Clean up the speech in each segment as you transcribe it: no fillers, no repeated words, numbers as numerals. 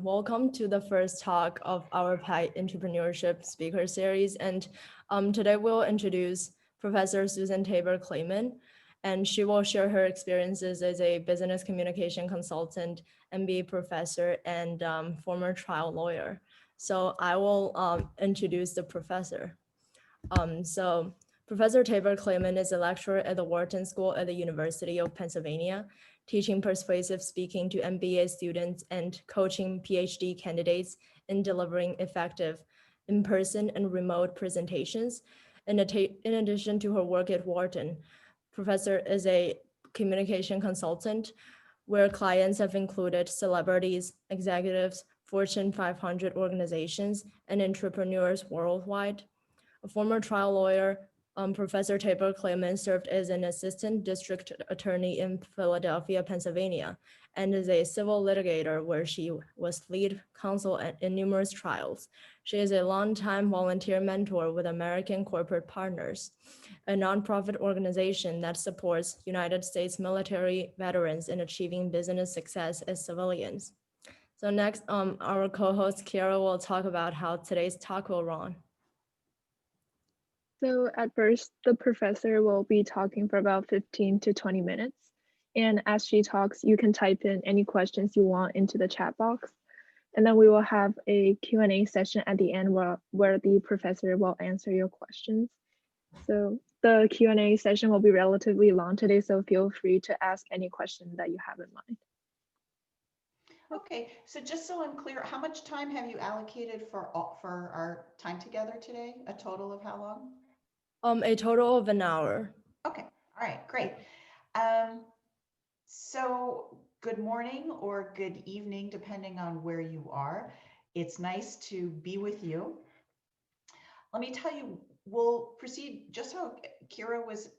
Welcome to the first talk of our P.I.E Entrepreneurship Speaker Series. And today we'll introduce Professor Susan Tabor-Kleiman, and she will share her experiences as a business communication consultant, M.B.A professor, and former trial lawyer. So I will introduce the professor. So Professor Tabor-Kleiman is a lecturer at the Wharton School at the University of Pennsylvania, teaching persuasive speaking to M.B.A students and coaching Ph.D candidates in delivering effective in-person and remote presentations. In addition to her work at Wharton, Professor is a communication consultant where clients have included celebrities, executives, Fortune 500 organizations, and entrepreneurs worldwide. A former trial lawyer, Professor Tabor-Kleiman served as an assistant district attorney in Philadelphia, Pennsylvania, and is a civil litigator where she was lead counsel in numerous trials. She is a longtime volunteer mentor with American Corporate Partners, a nonprofit organization that supports United States military veterans in achieving business success as civilians. So next, our co-host Kiara will talk about how today's talk will run. So at first, the professor will be talking for about 15 to 20 minutes. And as she talks, you can type in any questions you want into the chat box. And then we will have a Q&A session at the end where the professor will answer your questions. So the Q&A session will be relatively long today, so feel free to ask any question that you have in mind. Okay, so just so I'm clear, how much time have you allocated for our time together today? A total of how long? A total of an hour. Okay, all right, great. So good morning or good evening, depending on where you are. It's nice to be with you. Let me tell you, we'll proceed just how Kira was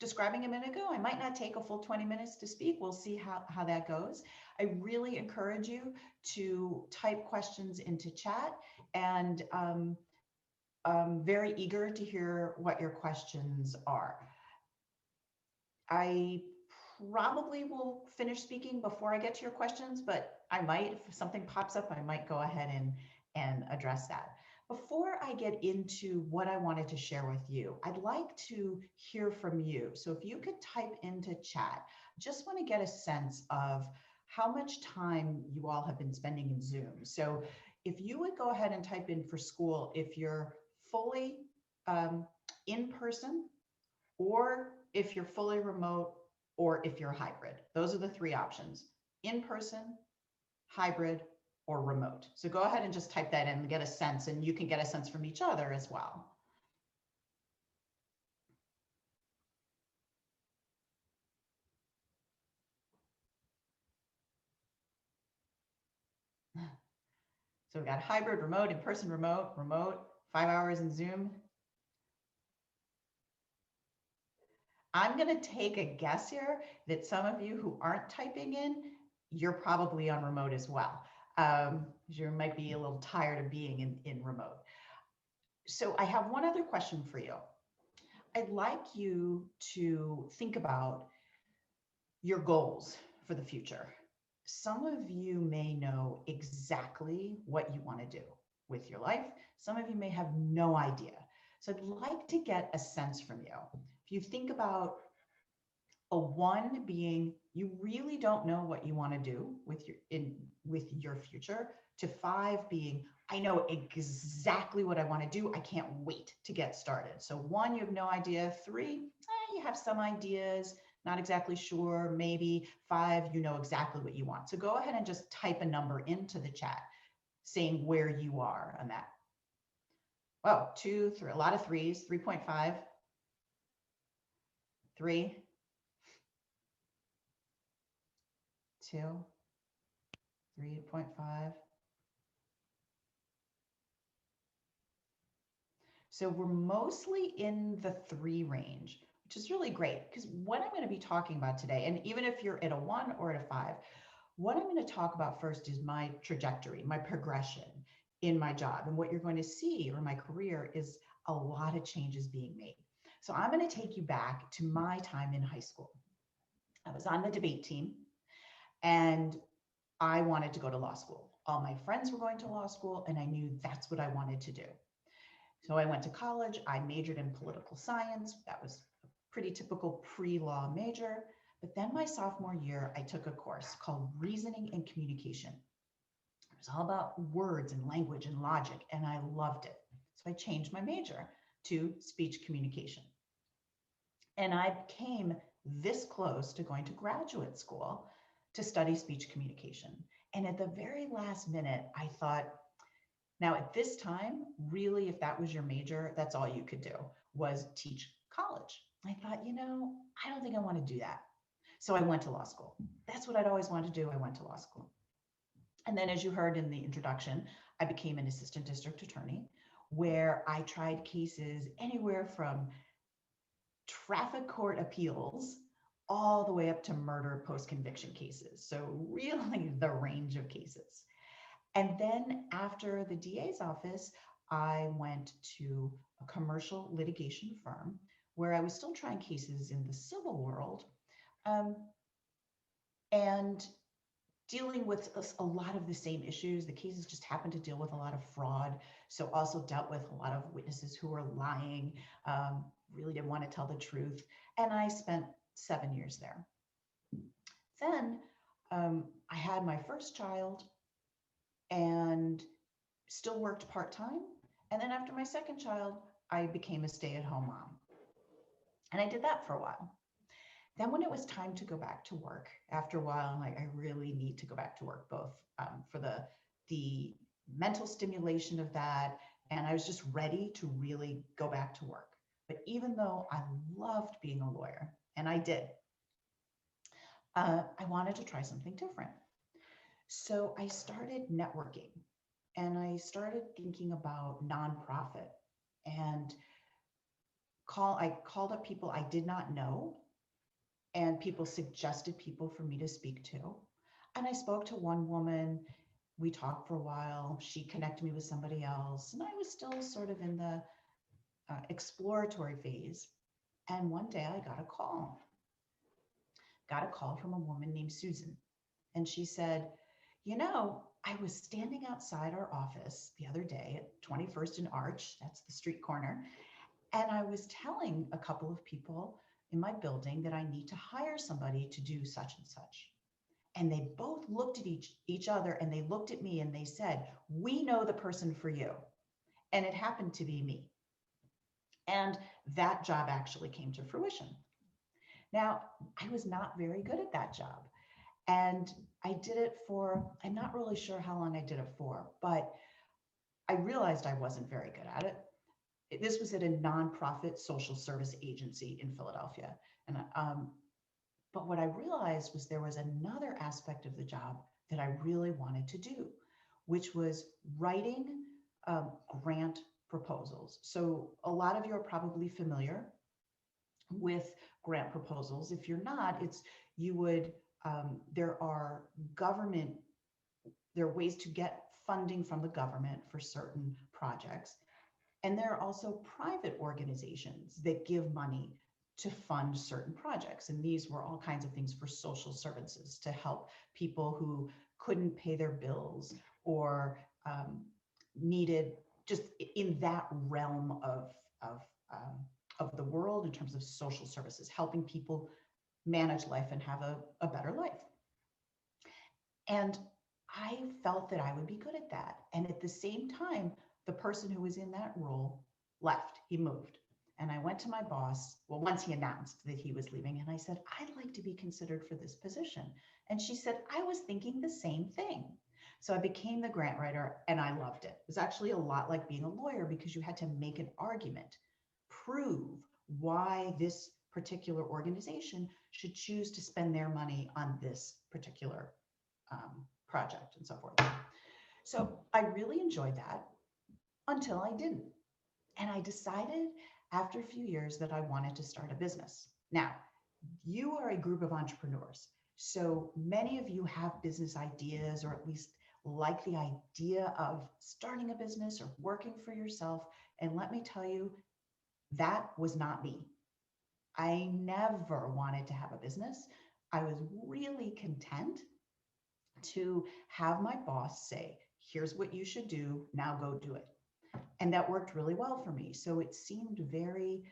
describing a minute ago. I might not take a full 20 minutes to speak. We'll see how that goes. I really encourage you to type questions into chat, and I'm very eager to hear what your questions are. I probably will finish speaking before I get to your questions, but I might, if something pops up, I might go ahead and address that. Before I get into what I wanted to share with you, I'd like to hear from you. So if you could type into chat, just want to get a sense of how much time you all have been spending in Zoom. So if you would go ahead and type in for school, if you're fully in person, or if you're fully remote, or if you're hybrid. Those are the three options: in person, hybrid, or remote. So go ahead and just type that in and get a sense, and you can get a sense from each other as well. So we got hybrid, remote, in person, remote, 5 hours in Zoom. I'm going to take a guess here that some of you who aren't typing in, you're probably on remote as well. You might be a little tired of being in remote. So I have one other question for you. I'd like you to think about your goals for the future. Some of you may know exactly what you want to do with your life. Some of you may have no idea. So I'd like to get a sense from you. If you think about a 1 being you really don't know what you want to do with your future, to 5 being I know exactly what I want to do. I can't wait to get started. So 1, you have no idea. 3, you have some ideas, not exactly sure, maybe. 5, you know exactly what you want. So go ahead and just type a number into the chat saying where you are on that. Oh, 2, 3, a lot of 3s, 3.5, 3, 2, 3.5. So we're mostly in the 3 range, which is really great, because what I'm going to be talking about today, and even if you're at a 1 or at a 5, what I'm going to talk about first is my trajectory, my progression in my job. And what you're going to see, or my career, is a lot of changes being made. So I'm going to take you back to my time in high school. I was on the debate team, and I wanted to go to law school. All my friends were going to law school, and I knew that's what I wanted to do. So I went to college. I majored in political science. That was a pretty typical pre-law major. But then my sophomore year, I took a course called Reasoning and Communication. It was all about words and language and logic, and I loved it. So I changed my major to speech communication. And I came this close to going to graduate school to study speech communication. And at the very last minute, I thought, now at this time, really, if that was your major, that's all you could do was teach college. I thought, I don't think I want to do that. So I went to law school. That's what I'd always wanted to do. I went to law school. And then, as you heard in the introduction, I became an assistant district attorney, where I tried cases anywhere from traffic court appeals all the way up to murder post-conviction cases. So really the range of cases. And then after the DA's office, I went to a commercial litigation firm where I was still trying cases in the civil world, and dealing with a lot of the same issues. The cases just happened to deal with a lot of fraud. So also dealt with a lot of witnesses who were lying, really didn't want to tell the truth. And I spent 7 years there. Then I had my first child and still worked part-time. And then after my second child, I became a stay-at-home mom. And I did that for a while. Then when it was time to go back to work, after a while, I'm like, I really need to go back to work, both for the mental stimulation of that, and I was just ready to really go back to work. But even though I loved being a lawyer, and I did, I wanted to try something different. So I started networking, and I started thinking about nonprofit, and I called up people I did not know, and people suggested people for me to speak to. And I spoke to one woman. We talked for a while. She connected me with somebody else. And I was still sort of in the exploratory phase. And one day I got a call. Got a call from a woman named Susan. And she said, I was standing outside our office the other day at 21st and Arch, that's the street corner. And I was telling a couple of people in my building that I need to hire somebody to do such and such. And they both looked at each other, and they looked at me and they said, we know the person for you. And it happened to be me. And that job actually came to fruition. Now, I was not very good at that job. And I did it I'm not really sure how long I did it for, but I realized I wasn't very good at it. This was at a nonprofit social service agency in Philadelphia. And but what I realized was there was another aspect of the job that I really wanted to do, which was writing grant proposals. So a lot of you are probably familiar with grant proposals. If you're not, there are ways to get funding from the government for certain projects. And there are also private organizations that give money to fund certain projects. And these were all kinds of things for social services to help people who couldn't pay their bills or needed, just in that realm of the world in terms of social services, helping people manage life and have a better life. And I felt that I would be good at that. And at the same time, the person who was in that role left, he moved. And I went to my boss, well, once he announced that he was leaving, and I said, I'd like to be considered for this position. And she said, I was thinking the same thing. So I became the grant writer, and I loved it. It was actually a lot like being a lawyer, because you had to make an argument, prove why this particular organization should choose to spend their money on this particular project and so forth. So I really enjoyed that until I didn't. And I decided after a few years that I wanted to start a business. Now, you are a group of entrepreneurs. So many of you have business ideas, or at least like the idea of starting a business or working for yourself. And let me tell you, that was not me. I never wanted to have a business. I was really content to have my boss say, here's what you should do, now go do it. And that worked really well for me. So it seemed very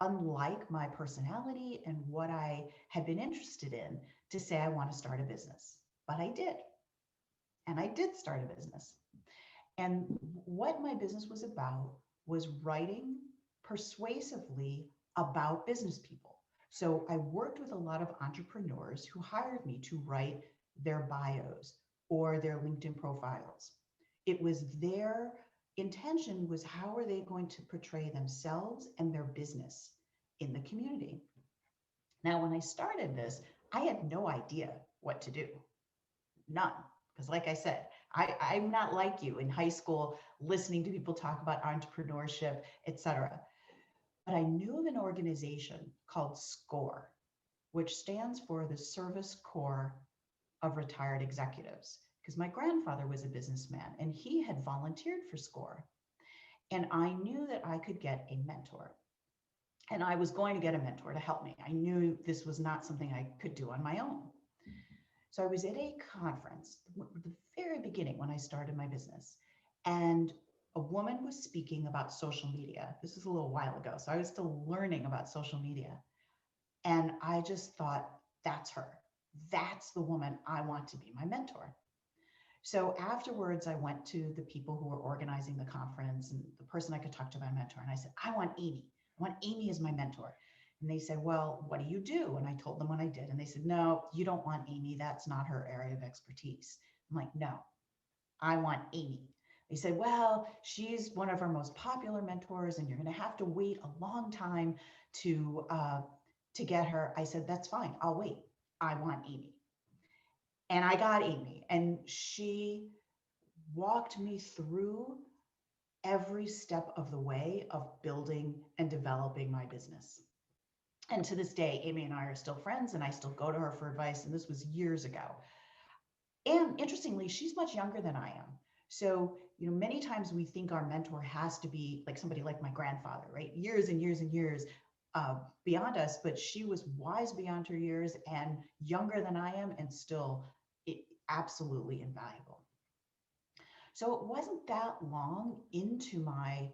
unlike my personality and what I had been interested in to say, I want to start a business. But I did. And I did start a business. And what my business was about was writing persuasively about business people. So I worked with a lot of entrepreneurs who hired me to write their bios or their LinkedIn profiles. It was their intention was how are they going to portray themselves and their business in the community. Now, when I started this, I had no idea what to do. None. Because like I said, I'm not like you in high school, listening to people talk about entrepreneurship, etc. But I knew of an organization called SCORE, which stands for the Service Corps of Retired Executives, because my grandfather was a businessman and he had volunteered for SCORE. And I knew that I could get a mentor. And I was going to get a mentor to help me. I knew this was not something I could do on my own. So I was at a conference, the very beginning when I started my business, and a woman was speaking about social media. This was a little while ago, so I was still learning about social media. And I just thought, that's her. That's the woman I want to be my mentor. So afterwards, I went to the people who were organizing the conference and the person I could talk to, my mentor. And I said, I want Amy. I want Amy as my mentor. And they said, well, what do you do? And I told them what I did. And they said, no, you don't want Amy. That's not her area of expertise. I'm like, no, I want Amy. They said, well, she's one of our most popular mentors and you're going to have to wait a long time to get her. I said, that's fine. I'll wait. I want Amy. And I got Amy, and she walked me through every step of the way of building and developing my business. And to this day, Amy and I are still friends, and I still go to her for advice. And this was years ago. And interestingly, she's much younger than I am. So, many times we think our mentor has to be like somebody like my grandfather, right? Years and years and years beyond us, but she was wise beyond her years and younger than I am, and still absolutely invaluable. So it wasn't that long into my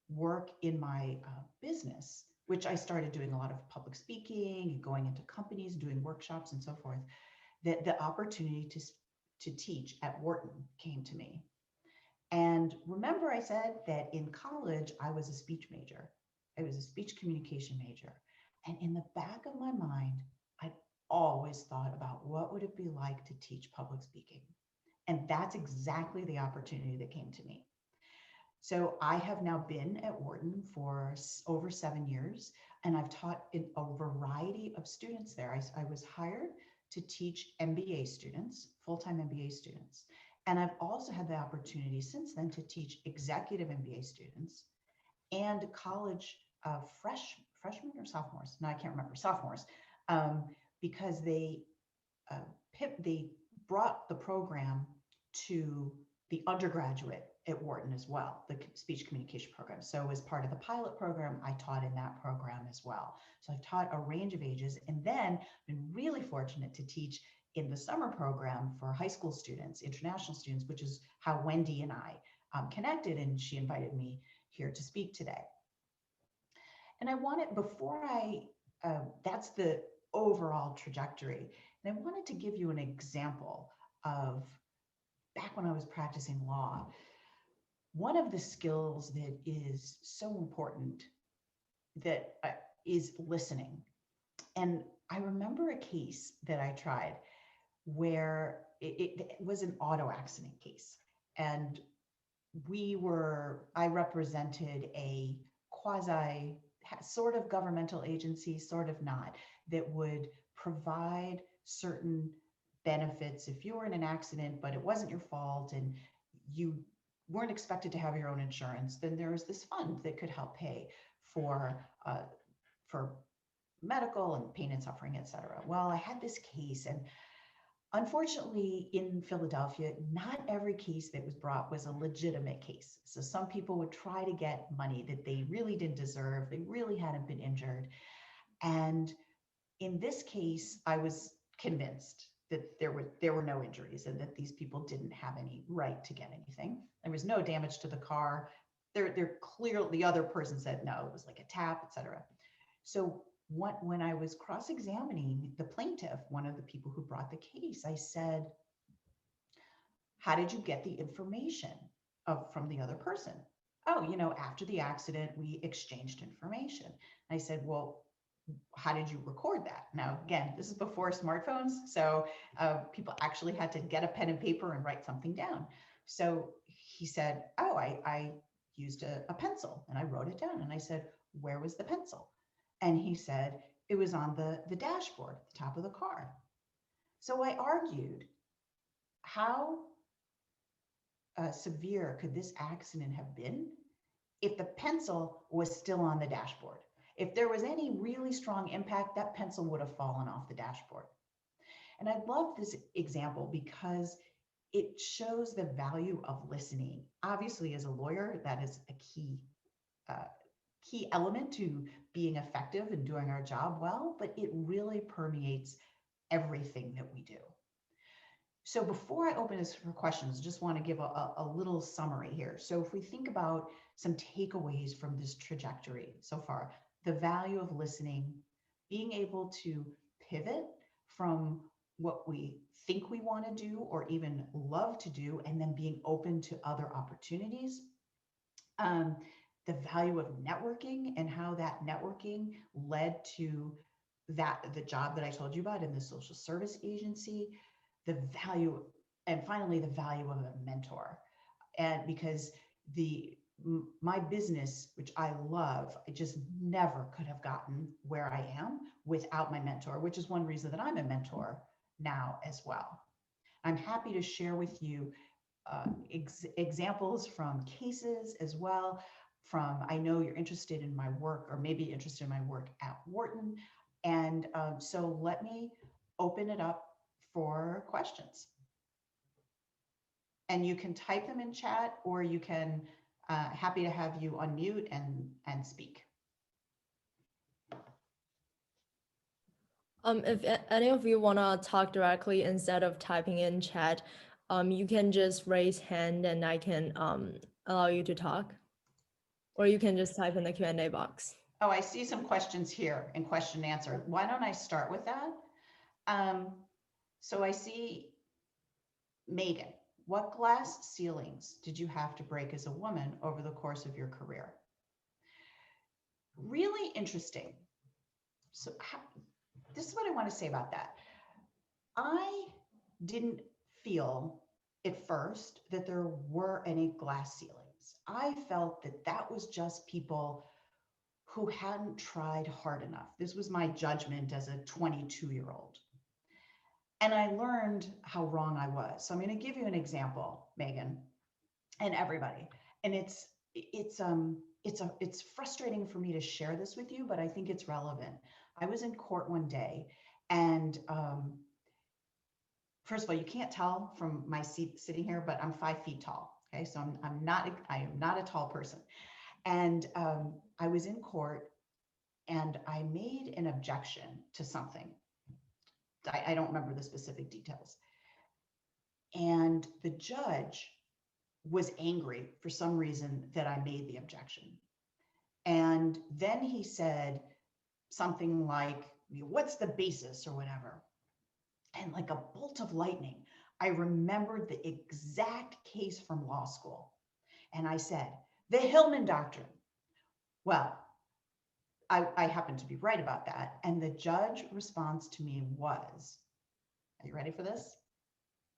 work in my business, which I started doing a lot of public speaking and going into companies, doing workshops and so forth, that the opportunity to teach at Wharton came to me. And remember I said that in college, I was a speech major. I was a speech communication major. And in the back of my mind, I'd always thought about what would it be like to teach public speaking. And that's exactly the opportunity that came to me. So I have now been at Wharton for over 7 years, and I've taught in a variety of students there. I was hired to teach M.B.A. students, full-time M.B.A. students. And I've also had the opportunity since then to teach executive MBA students and college freshmen or sophomores. No, I can't remember, sophomores, because they brought the program to the undergraduate at Wharton as well, the speech communication program. So as part of the pilot program, I taught in that program as well. So I've taught a range of ages, and then been really fortunate to teach in the summer program for high school students, international students, which is how Wendy and I connected, and she invited me here to speak today. And I wanted, before that's the overall trajectory. And I wanted to give you an example of back when I was practicing law. One of the skills that is so important that is listening. And I remember a case that I tried where it was an auto accident case. And I represented a quasi sort of governmental agency, sort of not, that would provide certain benefits if you were in an accident, but it wasn't your fault and you weren't expected to have your own insurance, then there was this fund that could help pay for medical and pain and suffering, et cetera. Well, I had this case, and unfortunately in Philadelphia, not every case that was brought was a legitimate case. So some people would try to get money that they really didn't deserve. They really hadn't been injured. And in this case, I was convinced that there were no injuries and that these people didn't have any right to get anything. There was no damage to the car. They're clearly, the other person said no, it was like a tap, etc. So when I was cross-examining the plaintiff, one of the people who brought the case, I said, how did you get the information from the other person? Oh, after the accident, we exchanged information. I said, well, how did you record that? Now, again, this is before smartphones. So people actually had to get a pen and paper and write something down. So he said, oh, I used a pencil and I wrote it down. And I said, where was the pencil? And he said, it was on the dashboard, at the top of the car. So I argued, how severe could this accident have been if the pencil was still on the dashboard? If there was any really strong impact, that pencil would have fallen off the dashboard. And I love this example because it shows the value of listening. Obviously, as a lawyer, that is a key element to being effective and doing our job well, but it really permeates everything that we do. So before I open this for questions, just want to give a little summary here. So if we think about some takeaways from this trajectory so far, the value of listening, being able to pivot from what we think we want to do or even love to do, and then being open to other opportunities. The value of networking and how that networking led to the job that I told you about in the social service agency, the value, and finally the value of a mentor. And because my business, which I love, I just never could have gotten where I am without my mentor, which is one reason that I'm a mentor now as well. I'm happy to share with you examples from cases as well. I know you're interested in my work, or maybe interested in my work at Wharton. And so let me open it up for questions. And you can type them in chat, or you can, happy to have you unmute and speak. If any of you want to talk directly instead of typing in chat, you can just raise hand and I can allow you to talk. Or you can just type in the Q&A box. Oh, I see some questions here in question and answer. Why don't I start with that? So I see Megan. What glass ceilings did you have to break as a woman over the course of your career? Really interesting. So this is what I want to say about that. I didn't feel at first that there were any glass ceilings. I felt that that was just people who hadn't tried hard enough. This was my judgment as a 22-year-old. And I learned how wrong I was. So I'm going to give you an example, Megan, and everybody. And it's frustrating for me to share this with you, but I think it's relevant. I was in court one day, and first of all, you can't tell from my seat sitting here, but I'm 5 feet tall. Okay, so I am not a tall person. And I was in court, and I made an objection to something. I don't remember the specific details. And the judge was angry for some reason that I made the objection. And then he said something like, what's the basis or whatever? And like a bolt of lightning, I remembered the exact case from law school. And I said, the Hillman Doctrine. Well, I happen to be right about that. And the judge response to me was, are you ready for this?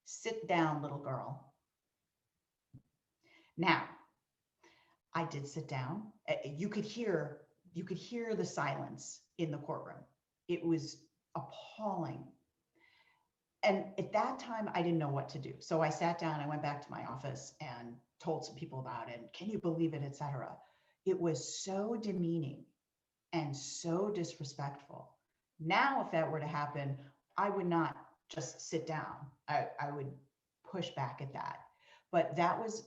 Sit down, little girl. Now, I did sit down. You could hear the silence in the courtroom. It was appalling. And at that time, I didn't know what to do. So I sat down, I went back to my office and told some people about it. Can you believe it, et cetera. It was so demeaning and so disrespectful. Now, if that were to happen, I would not just sit down. I would push back at that. But that was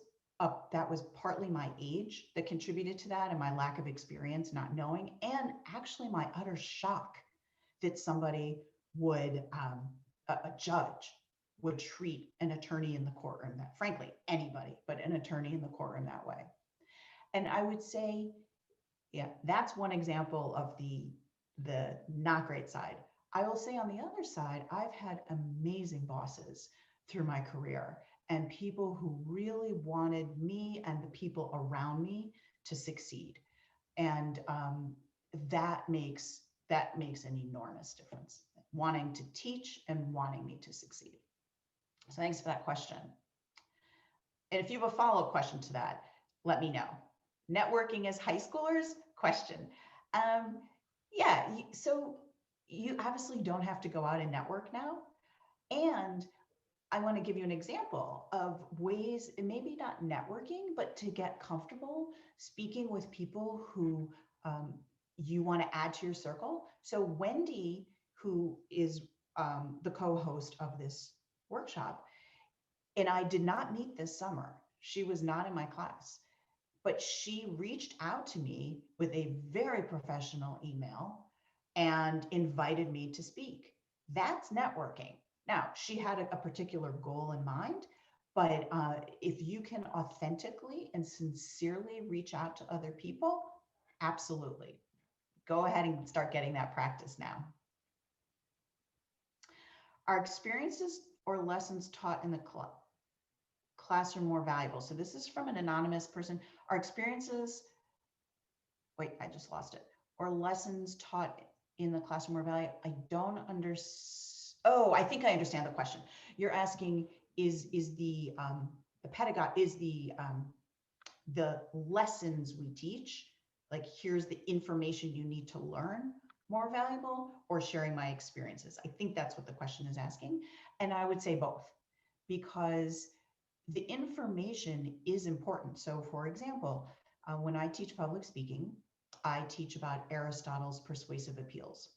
partly my age that contributed to that, and my lack of experience, not knowing, and actually my utter shock that somebody would a judge would treat an attorney in the courtroom, that frankly, anybody, but an attorney in the courtroom that way. And I would say, yeah, that's one example of the not great side. I will say on the other side, I've had amazing bosses through my career and people who really wanted me and the people around me to succeed. And that makes an enormous difference, wanting to teach and wanting me to succeed. So thanks for that question. And if you have a follow-up question to that, let me know. Networking as high schoolers? Question. Yeah, so you obviously don't have to go out and network now. And I want to give you an example of ways, maybe not networking, but to get comfortable speaking with people who you want to add to your circle. So Wendy, who is the co-host of this workshop, and I did not meet this summer. She was not in my class, but she reached out to me with a very professional email and invited me to speak. That's networking. Now, she had a particular goal in mind, but if you can authentically and sincerely reach out to other people, absolutely. Go ahead and start getting that practice now. Are experiences or lessons taught in the classroom more valuable? So this is from an anonymous person. Are experiences, wait, I just lost it. Or lessons taught in the classroom more valuable? I don't understand. Oh, I think I understand the question. You're asking, is the pedagogy, is the lessons we teach, like here's the information you need to learn, more valuable, or sharing my experiences? I think that's what the question is asking. And I would say both, because the information is important. So for example, when I teach public speaking, I teach about Aristotle's persuasive appeals,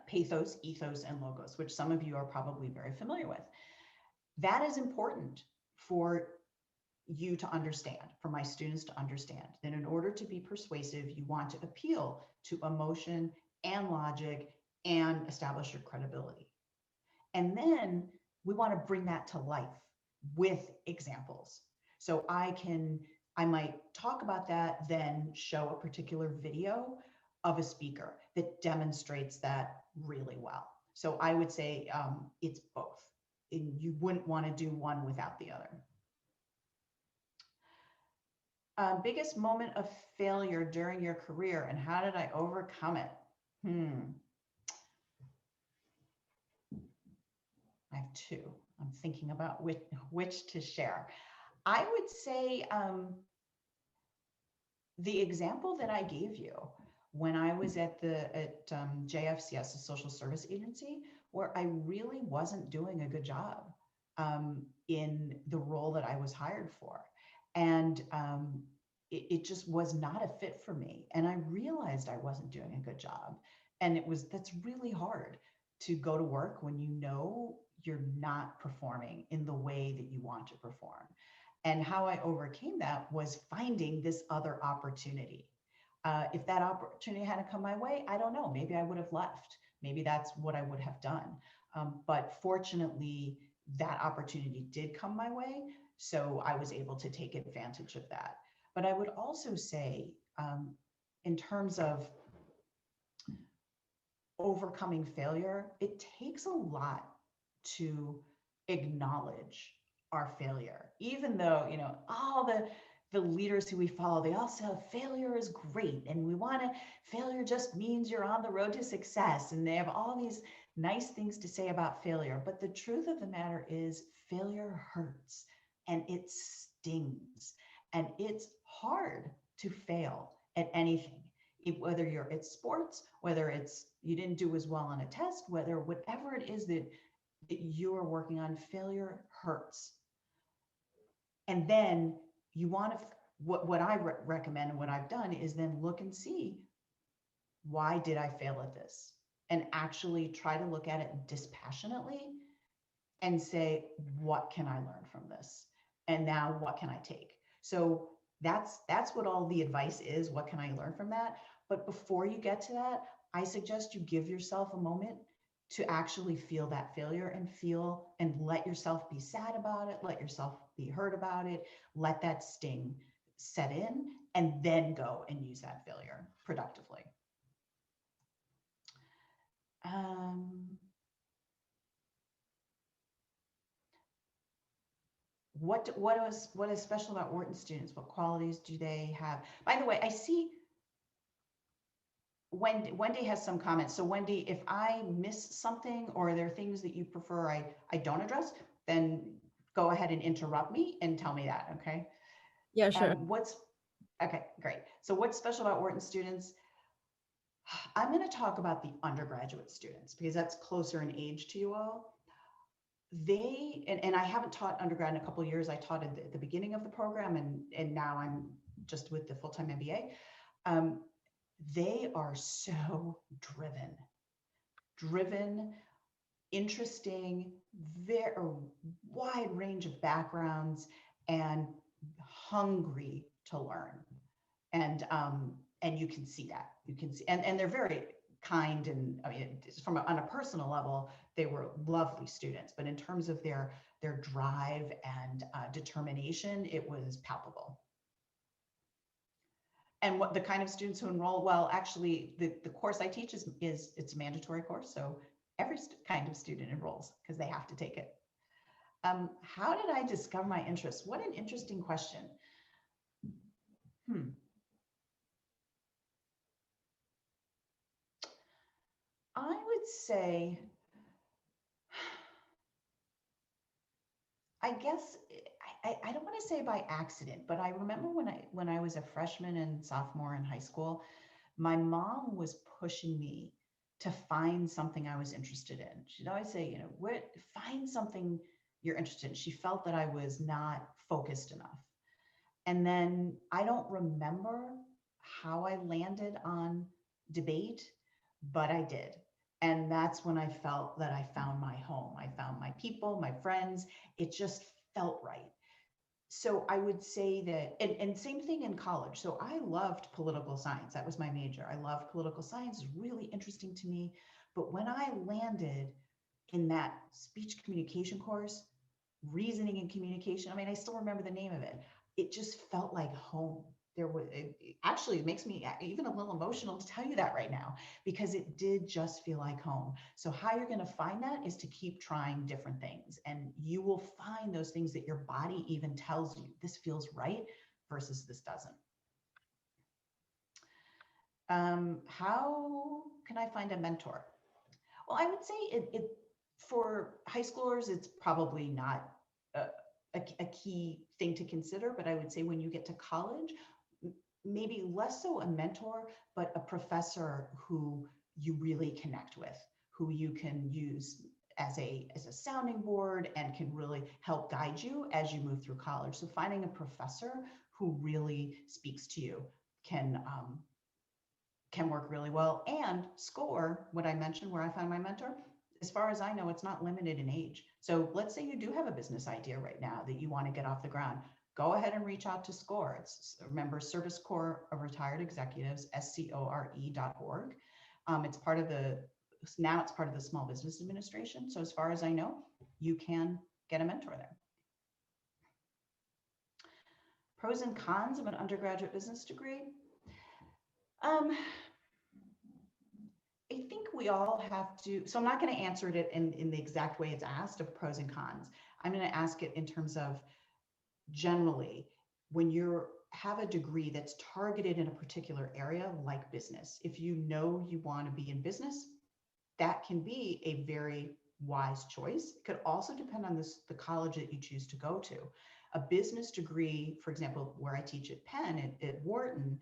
pathos, ethos, and logos, which some of you are probably very familiar with. That is important for you to understand, for my students to understand, that in order to be persuasive, you want to appeal to emotion and logic and establish your credibility. And then we want to bring that to life with examples. So I might talk about that, then show a particular video of a speaker that demonstrates that really well. So I would say it's both. And you wouldn't want to do one without the other. Biggest moment of failure during your career and how did I overcome it? I have two. I'm thinking about which to share. I would say the example that I gave you when I was at JFCS, the social service agency, where I really wasn't doing a good job in the role that I was hired for. And it just was not a fit for me. And I realized I wasn't doing a good job. And that's really hard to go to work when you know you're not performing in the way that you want to perform. And how I overcame that was finding this other opportunity. If that opportunity hadn't come my way, I don't know, maybe I would have left. Maybe that's what I would have done. But fortunately, that opportunity did come my way. So I was able to take advantage of that. But I would also say, in terms of overcoming failure, it takes a lot to acknowledge our failure. Even though, all the leaders who we follow, they all say failure is great. And failure just means you're on the road to success. And they have all these nice things to say about failure. But the truth of the matter is failure hurts and it stings. And it's hard to fail at anything, whether you're at sports, whether it's you didn't do as well on a test, whatever it is that you are working on, failure hurts. And then you want to, what I recommend and what I've done is then look and see, why did I fail at this? And actually try to look at it dispassionately and say, what can I learn from this? And now what can I take? So that's what all the advice is. What can I learn from that? But before you get to that, I suggest you give yourself a moment to actually feel that failure and feel and let yourself be sad about it, let yourself be hurt about it, let that sting set in, and then go and use that failure productively. What is special about Wharton students? What qualities do they have? By the way, I see Wendy has some comments. So Wendy, if I miss something or there are things that you prefer I don't address, then go ahead and interrupt me and tell me that, okay? Yeah, sure. Okay, great. So what's special about Wharton students? I'm going to talk about the undergraduate students because that's closer in age to you all. They, and I haven't taught undergrad in a couple of years. I taught at the beginning of the program and now I'm just with the full-time MBA. They are so driven, interesting, very wide range of backgrounds and hungry to learn. And you can see that. You can see, and they're very kind, and I mean, on a personal level, they were lovely students. But in terms of their drive and determination, it was palpable. And what the kind of students who enroll, well, actually, the course I teach is it's a mandatory course, so every kind of student enrolls because they have to take it. How did I discover my interests? What an interesting question. I would say, I guess, I don't want to say by accident, but I remember when I was a freshman and sophomore in high school, my mom was pushing me to find something I was interested in. She'd always say, you know, find something you're interested in. She felt that I was not focused enough. And then I don't remember how I landed on debate, but I did. And that's when I felt that I found my home. I found my people, my friends. It just felt right. So I would say that, and same thing in college. So I loved political science. That was my major. I loved political science. It's really interesting to me. But when I landed in that speech communication course, reasoning and communication, I mean, I still remember the name of it. It just felt like home. Actually, it makes me even a little emotional to tell you that right now, because it did just feel like home. So how you're going to find that is to keep trying different things, and you will find those things that your body even tells you this feels right versus this doesn't. How can I find a mentor? Well, I would say it for high schoolers, it's probably not a key thing to consider, but I would say when you get to college, maybe less so a mentor, but a professor who you really connect with, who you can use as a sounding board and can really help guide you as you move through college. So finding a professor who really speaks to you can work really well. And SCORE, what I mentioned where I found my mentor, as far as I know, it's not limited in age. So let's say you do have a business idea right now that you want to get off the ground. Go ahead and reach out to SCORE. Remember, Service Corps of Retired Executives, SCORE.org. It's part of now it's part of the Small Business Administration. So as far as I know, you can get a mentor there. Pros and cons of an undergraduate business degree. I think we all have to, so I'm not going to answer it in the exact way it's asked of pros and cons. I'm going to ask it in terms of generally, when you have a degree that's targeted in a particular area like business, if you know you want to be in business, that can be a very wise choice. It could also depend on the college that you choose to go to. A business degree, for example, where I teach at Penn, at Wharton,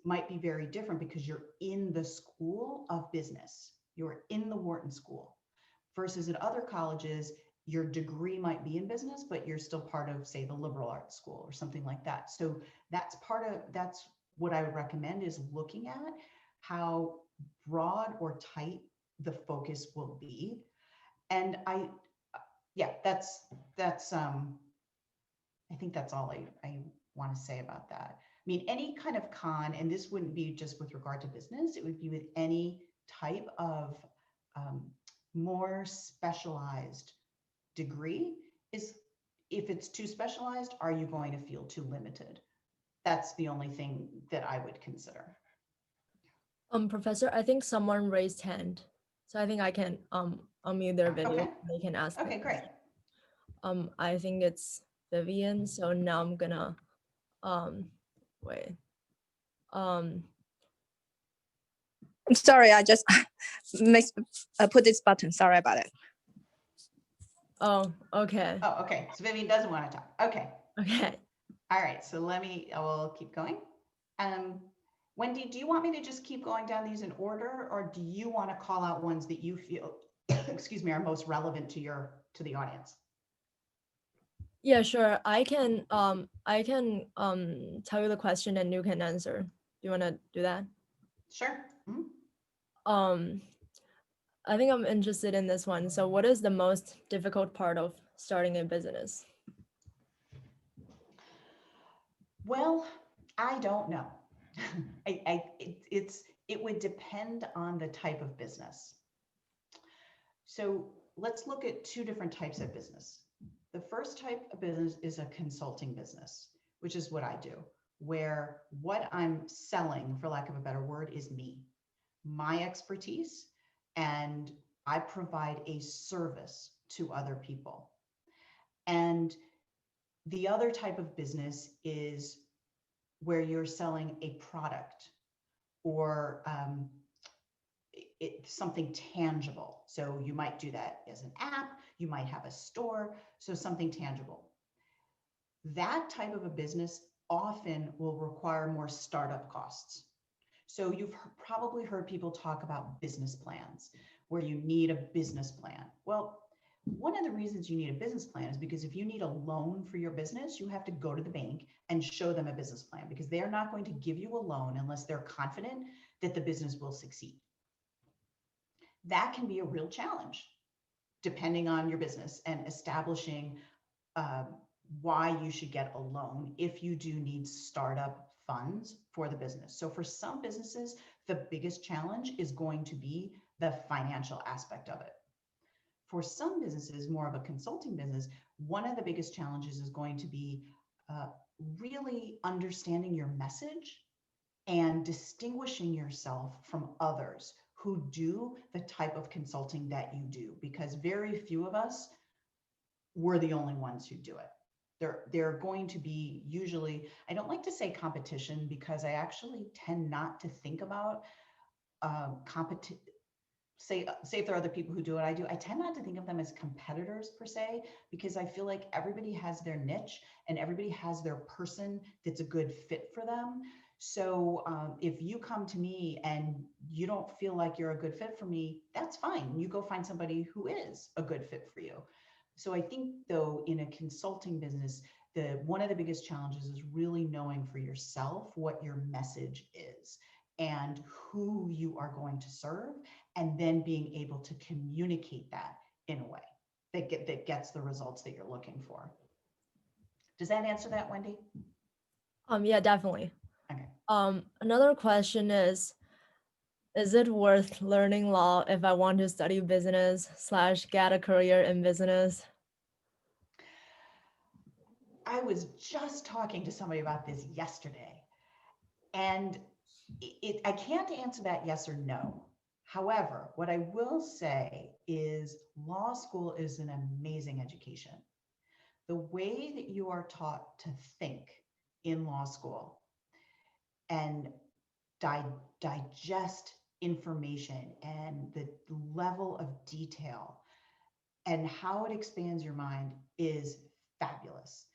might be very different because you're in the school of business. You're in the Wharton School. Versus at other colleges, your degree might be in business, but you're still part of, say, the liberal arts school or something like that. So that's what I would recommend, is looking at how broad or tight the focus will be. And I think that's all I want to say about that. I mean, any kind of con, and this wouldn't be just with regard to business, it would be with any type of more specialized degree is, if it's too specialized, are you going to feel too limited? That's the only thing that I would consider. Professor, I think someone raised hand, so I think I can unmute their video. Okay. They can ask. Okay, great. I think it's Vivian. So now I'm gonna wait. I'm sorry, I just put this button. Sorry about it. Oh, okay. Oh, okay. So Vivian doesn't want to talk. Okay. Okay. All right. So I will keep going. Wendy, do you want me to just keep going down these in order, or do you want to call out ones that you feel, excuse me, are most relevant to the audience? Yeah, sure. I can tell you the question and you can answer. Do you want to do that? Sure. Mhm. I think I'm interested in this one. So what is the most difficult part of starting a business? Well, I don't know. It would depend on the type of business. So let's look at two different types of business. The first type of business is a consulting business, which is what I do, where what I'm selling, for lack of a better word, is me, my expertise, and I provide a service to other people. And the other type of business is where you're selling a product or something tangible. So you might do that as an app, you might have a store, so something tangible. That type of a business often will require more startup costs. So you've probably heard people talk about business plans, where you need a business plan. Well, one of the reasons you need a business plan is because if you need a loan for your business, you have to go to the bank and show them a business plan, because they're not going to give you a loan unless they're confident that the business will succeed. That can be a real challenge depending on your business and establishing why you should get a loan if you do need startup funds for the business. So for some businesses, the biggest challenge is going to be the financial aspect of it. For some businesses, more of a consulting business, one of the biggest challenges is going to be really understanding your message and distinguishing yourself from others who do the type of consulting that you do, because very few of us, we're the only ones who do it. They're going to be usually, I don't like to say competition, because I actually tend not to think about competition. Say if there are other people who do what I do, I tend not to think of them as competitors per se, because I feel like everybody has their niche and everybody has their person that's a good fit for them. So if you come to me and you don't feel like you're a good fit for me, that's fine. You go find somebody who is a good fit for you. So I think, though, in a consulting business, one of the biggest challenges is really knowing for yourself what your message is and who you are going to serve, and then being able to communicate that in a way that gets the results that you're looking for. Does that answer that, Wendy? Yeah, definitely. Okay. Another question is it worth learning law if I want to study business / get a career in business? I was just talking to somebody about this yesterday, and I can't answer that yes or no. However, what I will say is law school is an amazing education. The way that you are taught to think in law school and digest information and the level of detail and how it expands your mind is fabulous.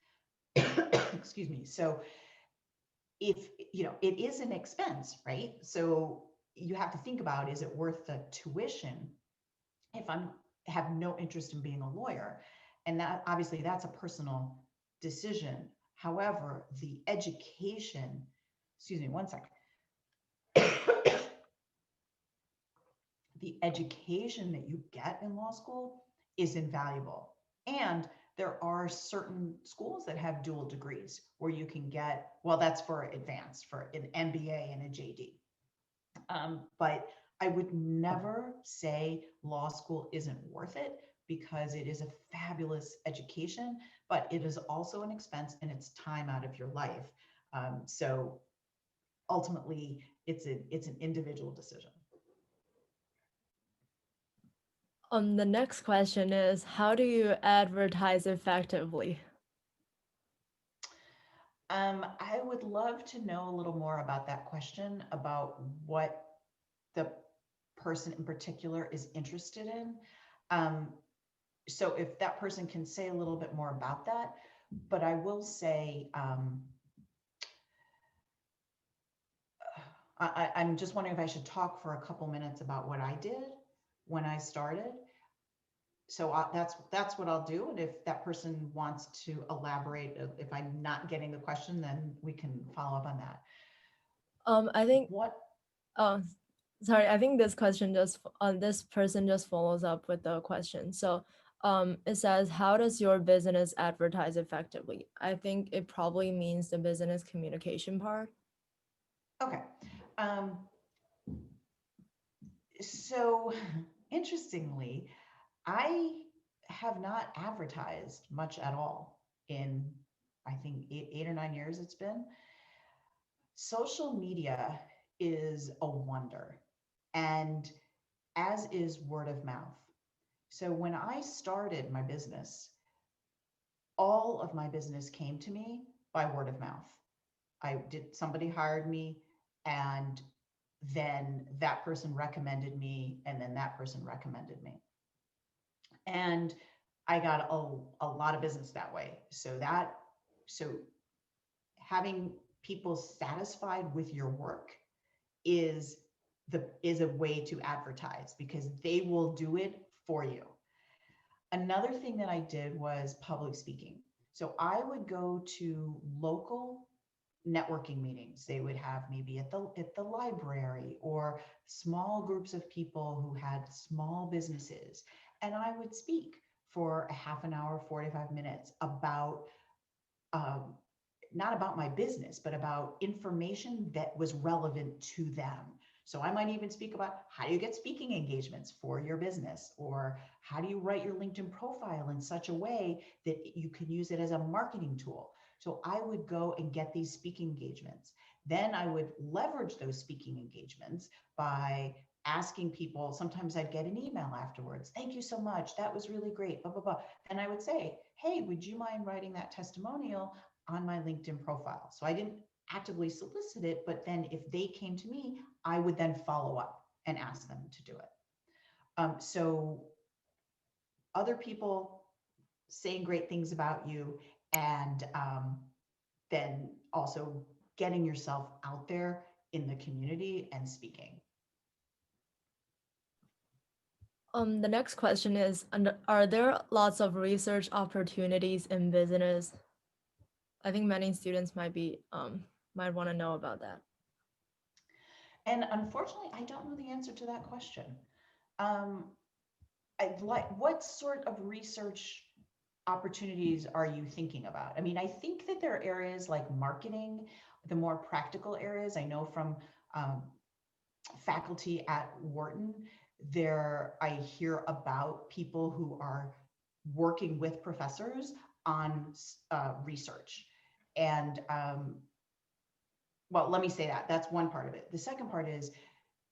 Excuse me. So if, it is an expense, right? So you have to think about, is it worth the tuition if I have no interest in being a lawyer? And that, obviously, that's a personal decision. However, the education, excuse me, one second. The education that you get in law school is invaluable. And there are certain schools that have dual degrees where you can get, well, that's for advanced, for an M.B.A and a J.D. But I would never say law school isn't worth it, because it is a fabulous education, but it is also an expense and it's time out of your life. So ultimately, it's an individual decision. The next question is, how do you advertise effectively? I would love to know a little more about that question, about what the person in particular is interested in. So if that person can say a little bit more about that, but I will say, I'm just wondering if I should talk for a couple minutes about what I did when I started. So that's what I'll do. And if that person wants to elaborate, if I'm not getting the question, then we can follow up on that. I think, What? oh, sorry, I think this question this person just follows up with the question. So it says, how does your business advertise effectively? I think it probably means the business communication part. Okay. So interestingly, I have not advertised much at all in, I think, eight or 9 years it's been. Social media is a wonder, and as is word of mouth. So when I started my business, all of my business came to me by word of mouth. Somebody hired me, and then that person recommended me, and then that person recommended me. And I got a lot of business that way. So having people satisfied with your work is a way to advertise, because they will do it for you. Another thing that I did was public speaking. So I would go to local networking meetings. They would have maybe at the library, or small groups of people who had small businesses. And I would speak for a half an hour, 45 minutes about, not about my business, but about information that was relevant to them. So I might even speak about, how do you get speaking engagements for your business? Or how do you write your LinkedIn profile in such a way that you can use it as a marketing tool? So I would go and get these speaking engagements. Then I would leverage those speaking engagements by asking people. Sometimes I'd get an email afterwards. Thank you so much. That was really great, blah, blah, blah. And I would say, hey, would you mind writing that testimonial on my LinkedIn profile? So I didn't actively solicit it, but then if they came to me, I would then follow up and ask them to do it. So other people saying great things about you, and then also getting yourself out there in the community and speaking. The next question is, are there lots of research opportunities in business? I think many students might want to know about that. And unfortunately, I don't know the answer to that question. What sort of research opportunities are you thinking about? I mean, I think that there are areas like marketing, the more practical areas. I know from faculty at Wharton, I hear about people who are working with professors on research. And well, let me say that's one part of it. The second part is,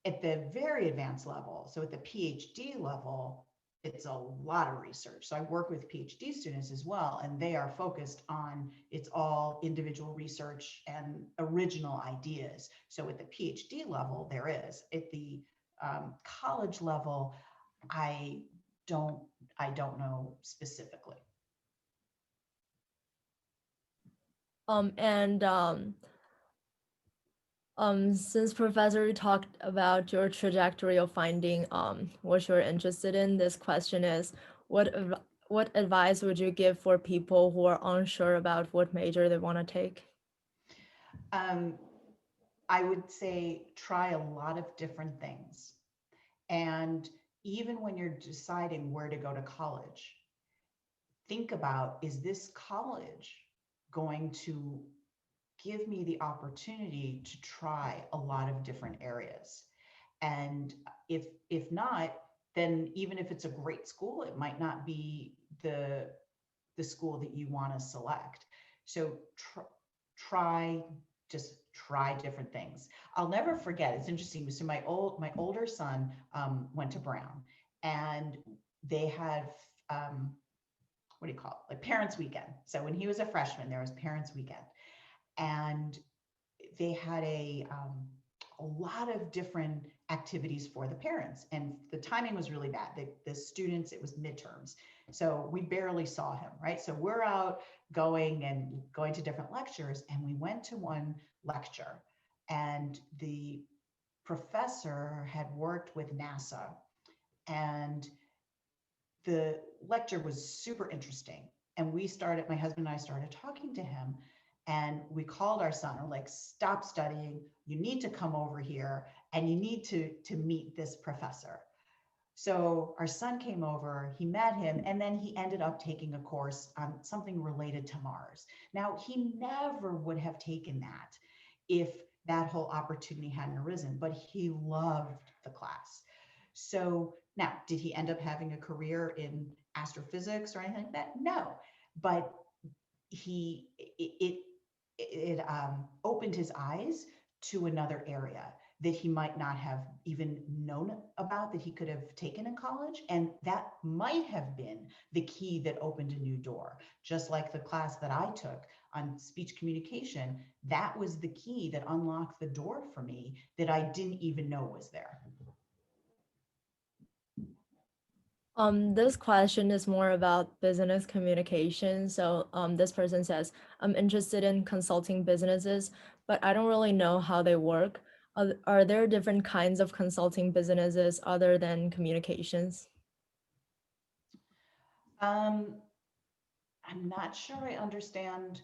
at the very advanced level, so at the PhD level, it's a lot of research. So I work with PhD students as well, and they are focused on, it's all individual research and original ideas. So at the PhD level, there is. At the college level, I don't know specifically. Since Professor talked about your trajectory of finding what you're interested in, this question is, what advice would you give for people who are unsure about what major they want to take? I would say try a lot of different things. And even when you're deciding where to go to college, think about, is this college going to give me the opportunity to try a lot of different areas? And if not, then even if it's a great school, it might not be the school that you want to select. So just try different things. I'll never forget. It's interesting. So my older son went to Brown, and they had what do you call it? Like Parents Weekend. So when he was a freshman, there was Parents Weekend, and they had a lot of different activities for the parents, and the timing was really bad. The students, it was midterms, so we barely saw him, right? So we're out going to different lectures, and we went to one lecture, and the professor had worked with NASA, and the lecture was super interesting. And my husband and I started talking to him, and we called our son, or like, stop studying, you need to come over here, and you need to meet this professor. So our son came over, he met him, and then he ended up taking a course on something related to Mars. Now, he never would have taken that if that whole opportunity hadn't arisen, but he loved the class. So now, did he end up having a career in astrophysics or anything like that? No, but it opened his eyes to another area that he might not have even known about, that he could have taken in college. And that might have been the key that opened a new door. Just like the class that I took on speech communication, that was the key that unlocked the door for me that I didn't even know was there. This question is more about business communication. So this person says, I'm interested in consulting businesses, but I don't really know how they work. Are there different kinds of consulting businesses other than communications? I'm not sure I understand.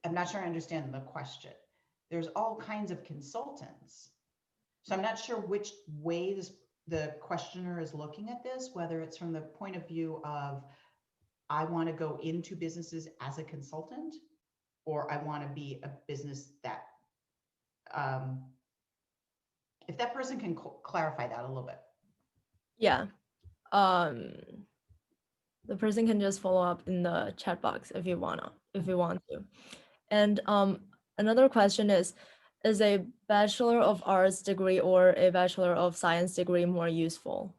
I'm not sure I understand the question. There's all kinds of consultants. So I'm not sure which way the questioner is looking at this, whether it's from the point of view of, I want to go into businesses as a consultant, or I want to be a business that, if that person can clarify that a little bit. Yeah. The person can just follow up in the chat box if you want to. And another question is a Bachelor of Arts degree or a Bachelor of Science degree more useful?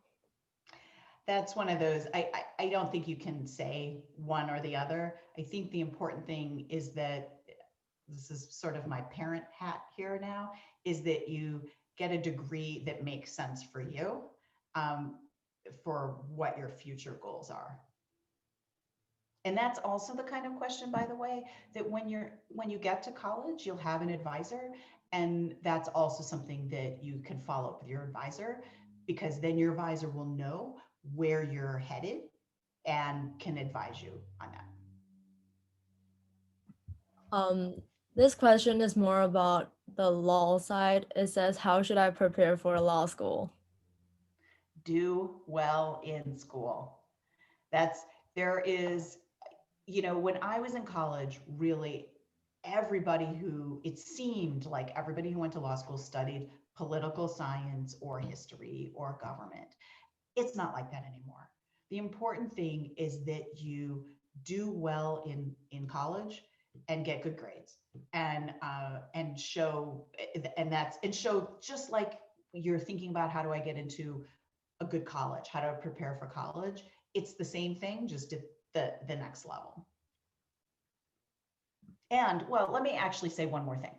That's one of those, I don't think you can say one or the other. I think the important thing is that, this is sort of my parent hat here now, is that you get a degree that makes sense for you, for what your future goals are. And that's also the kind of question, by the way, that when you get to college, you'll have an advisor. And that's also something that you can follow up with your advisor, because then your advisor will know where you're headed and can advise you on that. This question is more about the law side. It says, how should I prepare for law school? Do well in school. There is, when I was in college, really it seemed like everybody who went to law school studied political science or history or government. It's not like that anymore. The important thing is that you do well in college and get good grades, and show just like you're thinking about, how do I get into a good college? How do I prepare for college? It's the same thing, just at the next level. And well, let me actually say one more thing.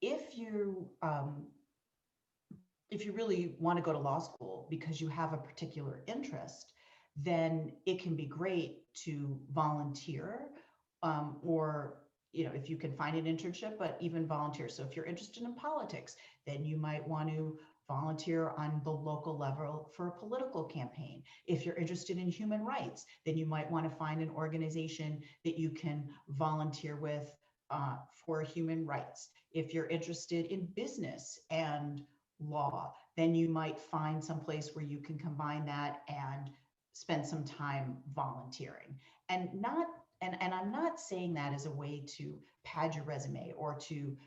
If you really want to go to law school because you have a particular interest, then it can be great to volunteer, or if you can find an internship, but even volunteer. So if you're interested in politics, then you might want to volunteer on the local level for a political campaign. If you're interested in human rights, then you might want to find an organization that you can volunteer with, for human rights. If you're interested in business and law, then you might find some place where you can combine that and spend some time volunteering. And I'm not saying that as a way to pad your resume or to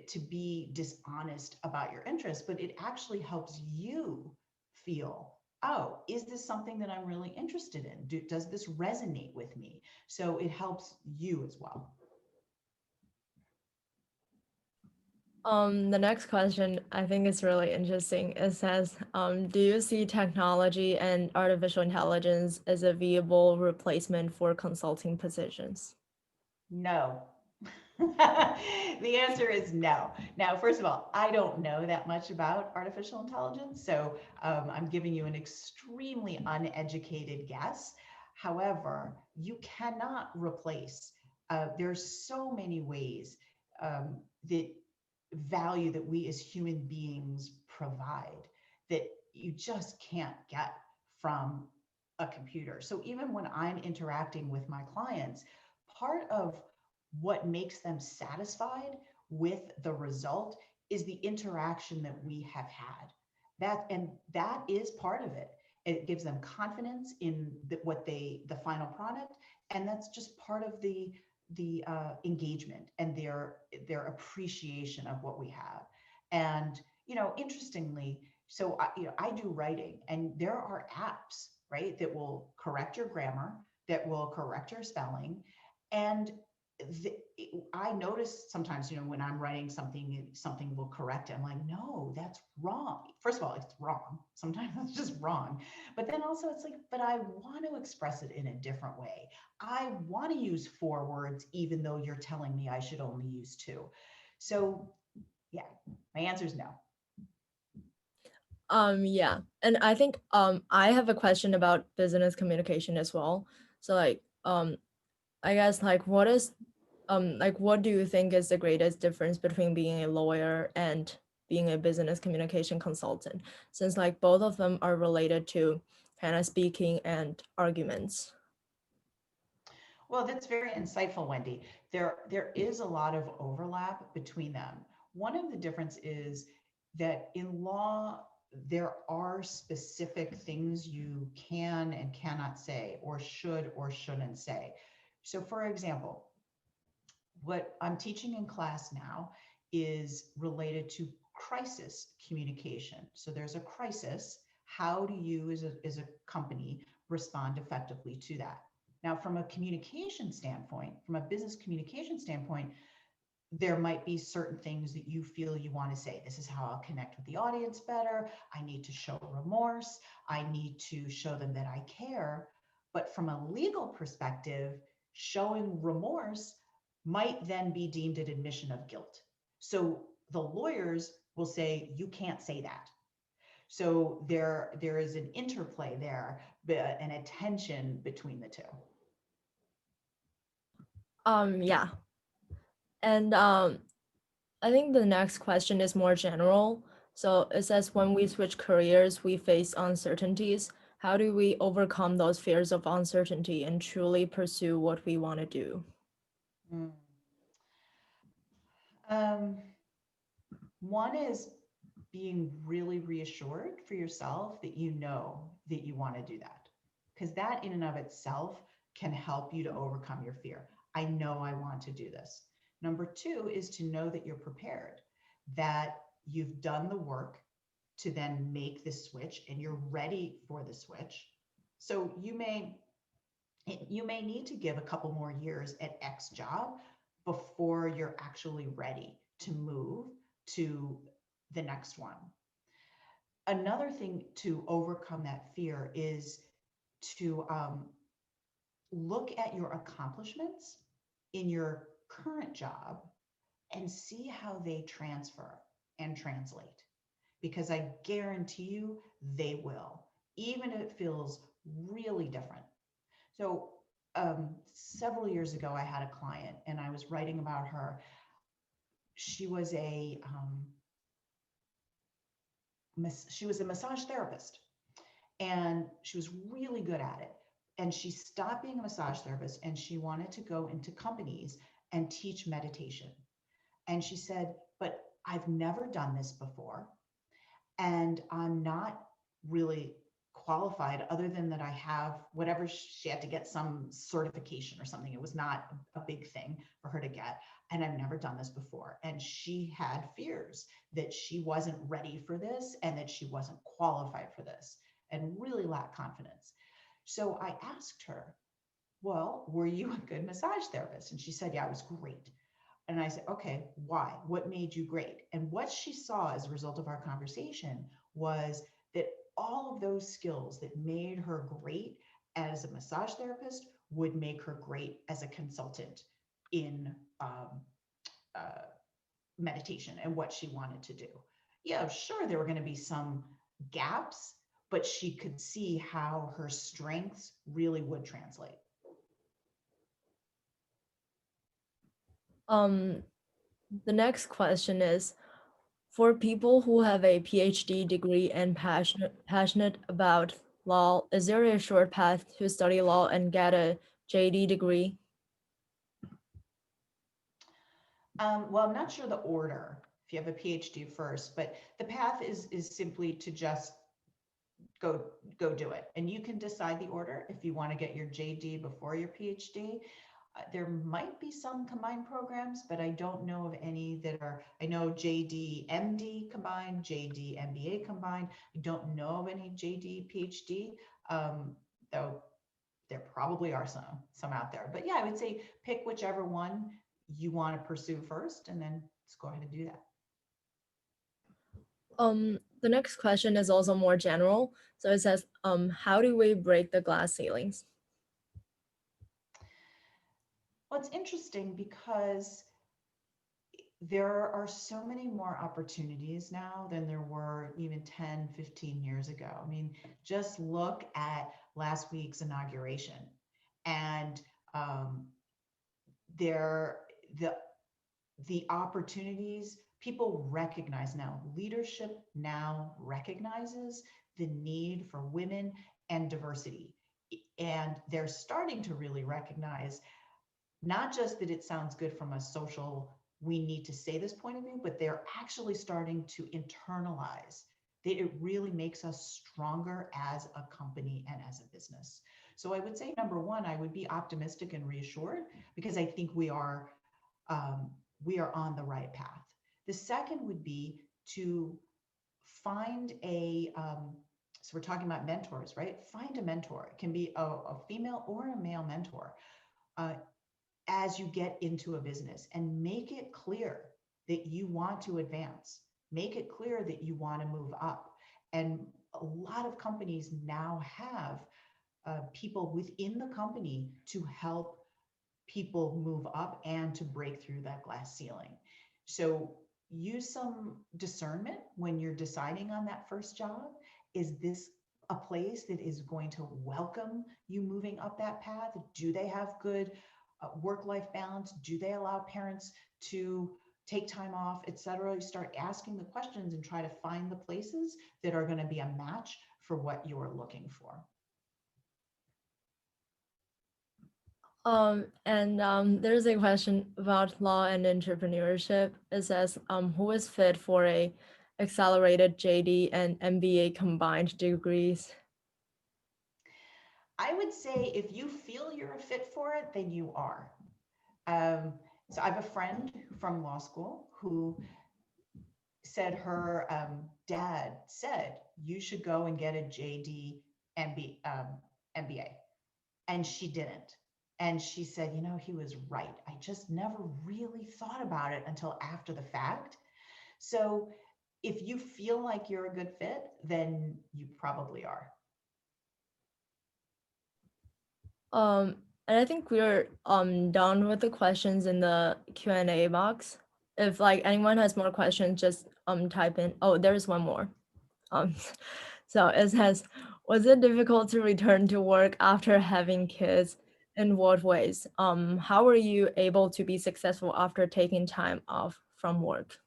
to be dishonest about your interests, but it actually helps you feel, oh, is this something that I'm really interested in? Does this resonate with me? So it helps you as well. The next question I think is really interesting. It says, do you see technology and artificial intelligence as a viable replacement for consulting positions? No. The answer is no. Now, first of all, I don't know that much about artificial intelligence, so I'm giving you an extremely uneducated guess. However, you cannot replace, there's so many ways that value that we as human beings provide that you just can't get from a computer. So even when I'm interacting with my clients, part of what makes them satisfied with the result is the interaction that we have had. That is part of it. It gives them confidence in the final product, and that's just part of the engagement and their appreciation of what we have. And interestingly, so I do writing, and there are apps, right, that will correct your grammar, that will correct your spelling, and I notice sometimes, when I'm writing something will correct it. I'm like, no, that's wrong. First of all, it's wrong. Sometimes it's just wrong. But then also it's like, but I want to express it in a different way. I want to use 4 words, even though you're telling me I should only use 2. So yeah, my answer is no. Yeah, and I think I have a question about business communication as well. So I guess what do you think is the greatest difference between being a lawyer and being a business communication consultant, since both of them are related to kind of speaking and arguments? Well, that's very insightful, Wendy. There is a lot of overlap between them. One of the difference is that in law, there are specific things you can and cannot say, or should or shouldn't say. So for example, what I'm teaching in class now is related to crisis communication. So there's a crisis. How do you as a company respond effectively to that? Now, from a communication standpoint, from a business communication standpoint, there might be certain things that you feel you want to say. This is how I'll connect with the audience better. I need to show remorse. I need to show them that I care. But from a legal perspective, showing remorse might then be deemed an admission of guilt. So the lawyers will say, you can't say that. So there is an interplay there, an attention between the two. Yeah. And I think the next question is more general. So it says, when we switch careers, we face uncertainties. How do we overcome those fears of uncertainty and truly pursue what we want to do? One is being really reassured for yourself that you know that you want to do that, because that in and of itself can help you to overcome your fear. I know I want to do this. Number 2 is to know that you're prepared, that you've done the work to then make the switch and you're ready for the switch. So you may need to give a couple more years at X job before you're actually ready to move to the next one. Another thing to overcome that fear is to look at your accomplishments in your current job and see how they transfer and translate, because I guarantee you they will, even if it feels really different. So several years ago, I had a client and I was writing about her. She was a massage therapist, and she was really good at it. And she stopped being a massage therapist and she wanted to go into companies and teach meditation. And she said, but I've never done this before, and I'm not really qualified, other than that I have whatever, she had to get some certification or something. It was not a big thing for her to get. And I've never done this before. And she had fears that she wasn't ready for this and that she wasn't qualified for this and really lacked confidence. So I asked her, well, were you a good massage therapist? And she said, yeah, I was great. And I said, okay, why? What made you great? And what she saw as a result of our conversation was that all of those skills that made her great as a massage therapist would make her great as a consultant in meditation and what she wanted to do. Yeah, sure, there were going to be some gaps, but she could see how her strengths really would translate. The next question is, for people who have a PhD degree and passionate about law, is there a short path to study law and get a JD degree? Well, I'm not sure the order if you have a PhD first, but the path is simply to just go do it. And you can decide the order if you want to get your JD before your PhD. There might be some combined programs, but I don't know of any that are, I know JDMD combined, JDMBA combined. I don't know of any JD PhD, though there probably are some out there. But yeah, I would say pick whichever one you want to pursue first, and then let's go ahead and do that. The next question is also more general. So it says, how do we break the glass ceilings? Well, it's interesting because there are so many more opportunities now than there were even 10, 15 years ago. I mean, just look at last week's inauguration, and the opportunities, people recognize now, leadership now recognizes the need for women and diversity. And they're starting to really recognize not just that it sounds good from a social, we need to say this point of view, but they're actually starting to internalize that it really makes us stronger as a company and as a business. So I would say, number one, I would be optimistic and reassured because I think we are on the right path. The second would be to find so we're talking about mentors, right? Find a mentor. It can be a female or a male mentor as you get into a business, and make it clear that you want to advance. Make it clear that you want to move up. And a lot of companies now have people within the company to help people move up and to break through that glass ceiling. So use some discernment when you're deciding on that first job. Is this a place that is going to welcome you moving up that path? Do they have good work-life balance? Do they allow parents to take time off, et cetera? You start asking the questions and try to find the places that are going to be a match for what you're looking for. There's a question about law and entrepreneurship. It says, who is fit for a accelerated JD and M.B.A combined degrees? I would say if you feel you're a fit for it, then you are. So I have a friend from law school who said her dad said, you should go and get a JD MBA. And she didn't. And she said, you know, he was right. I just never really thought about it until after the fact. So if you feel like you're a good fit, then you probably are. And I think we're done with the questions in the Q&A box. If like anyone has more questions, just type in. Oh, there's one more. So it says, was it difficult to return to work after having kids? In what ways? How were you able to be successful after taking time off from work?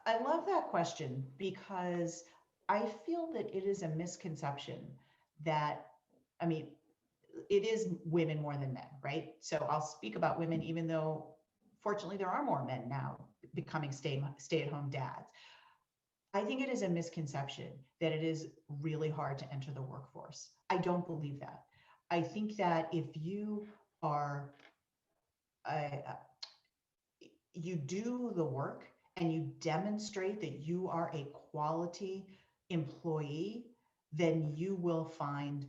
I love that question because I feel that it is a misconception that, I mean, it is women more than men, right? So I'll speak about women, even though fortunately there are more men now becoming stay-at-home dads. I think it is a misconception that it is really hard to enter the workforce. I don't believe that. I think that if you are you do the work and you demonstrate that you are a quality employee, then you will find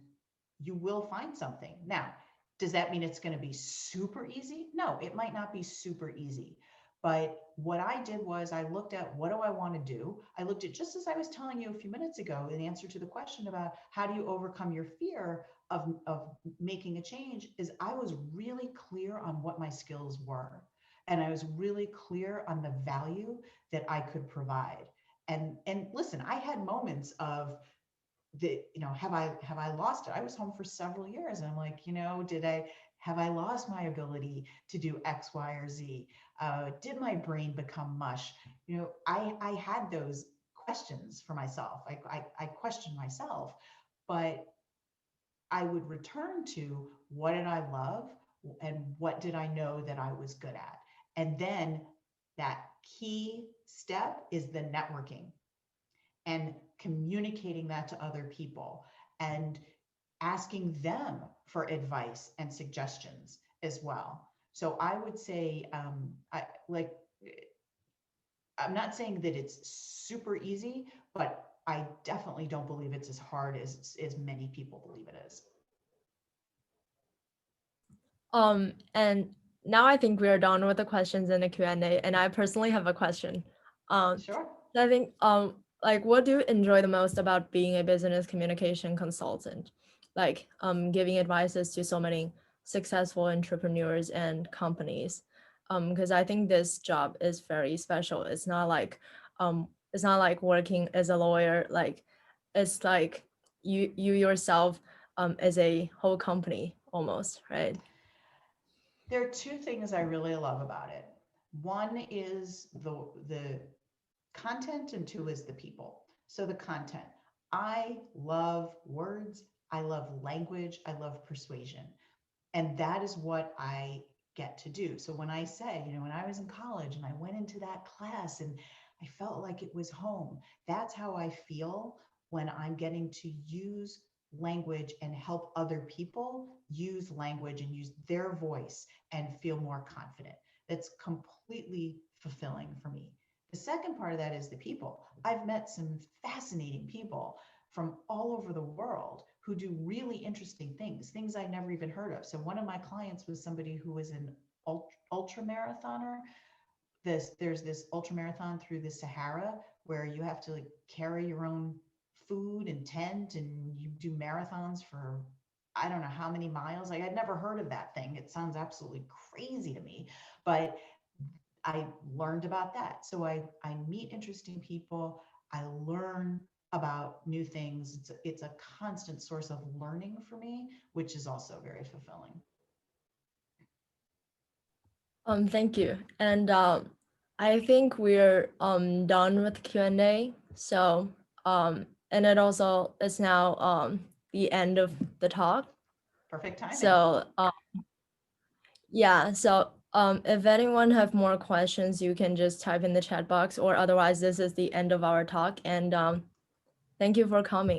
something. Now, does that mean it's going to be super easy? No, it might not be super easy. But what I did was I looked at, what do I want to do? I looked at, just as I was telling you a few minutes ago, in answer to the question about how do you overcome your fear of making a change, is I was really clear on what my skills were. And I was really clear on the value that I could provide. And listen, I had moments of have I lost it? I was home for several years and I'm like, have I lost my ability to do X, Y, or Z? Did my brain become mush? I had those questions for myself. I questioned myself, but I would return to, what did I love and what did I know that I was good at? And then that key step is the networking and communicating that to other people and asking them for advice and suggestions as well. So I would say, I'm not saying that it's super easy, but I definitely don't believe it's as hard as many people believe it is. And now I think we are done with the questions in the Q&A, and I personally have a question. Sure. I think, like, what do you enjoy the most about being a business communication consultant? Like, giving advices to so many successful entrepreneurs and companies. Because I think this job is very special. It's not like working as a lawyer. Like, it's like you yourself as a whole company almost, right? There are two things I really love about it. One is the content and two is the people. So the content, I love words, I love language, I love persuasion. And that is what I get to do. So when I say, when I was in college and I went into that class and I felt like it was home, that's how I feel when I'm getting to use language and help other people use language and use their voice and feel more confident. That's completely fulfilling for me. The second part of that is the people. I've met some fascinating people from all over the world who do really interesting things I never even heard of. So one of my clients was somebody who was an ultra marathoner. There's this ultra marathon through the Sahara where you have to carry your own food and tent, and you do marathons for I don't know how many miles. I'd never heard of that thing. It sounds absolutely crazy to me, but I learned about that. So I meet interesting people. I learn about new things. It's a constant source of learning for me, which is also very fulfilling. Thank you. And I think we're done with Q&A. So and it also is now the end of the talk. Perfect timing. So yeah, so if anyone have more questions, you can just type in the chat box, or otherwise this is the end of our talk. And thank you for coming.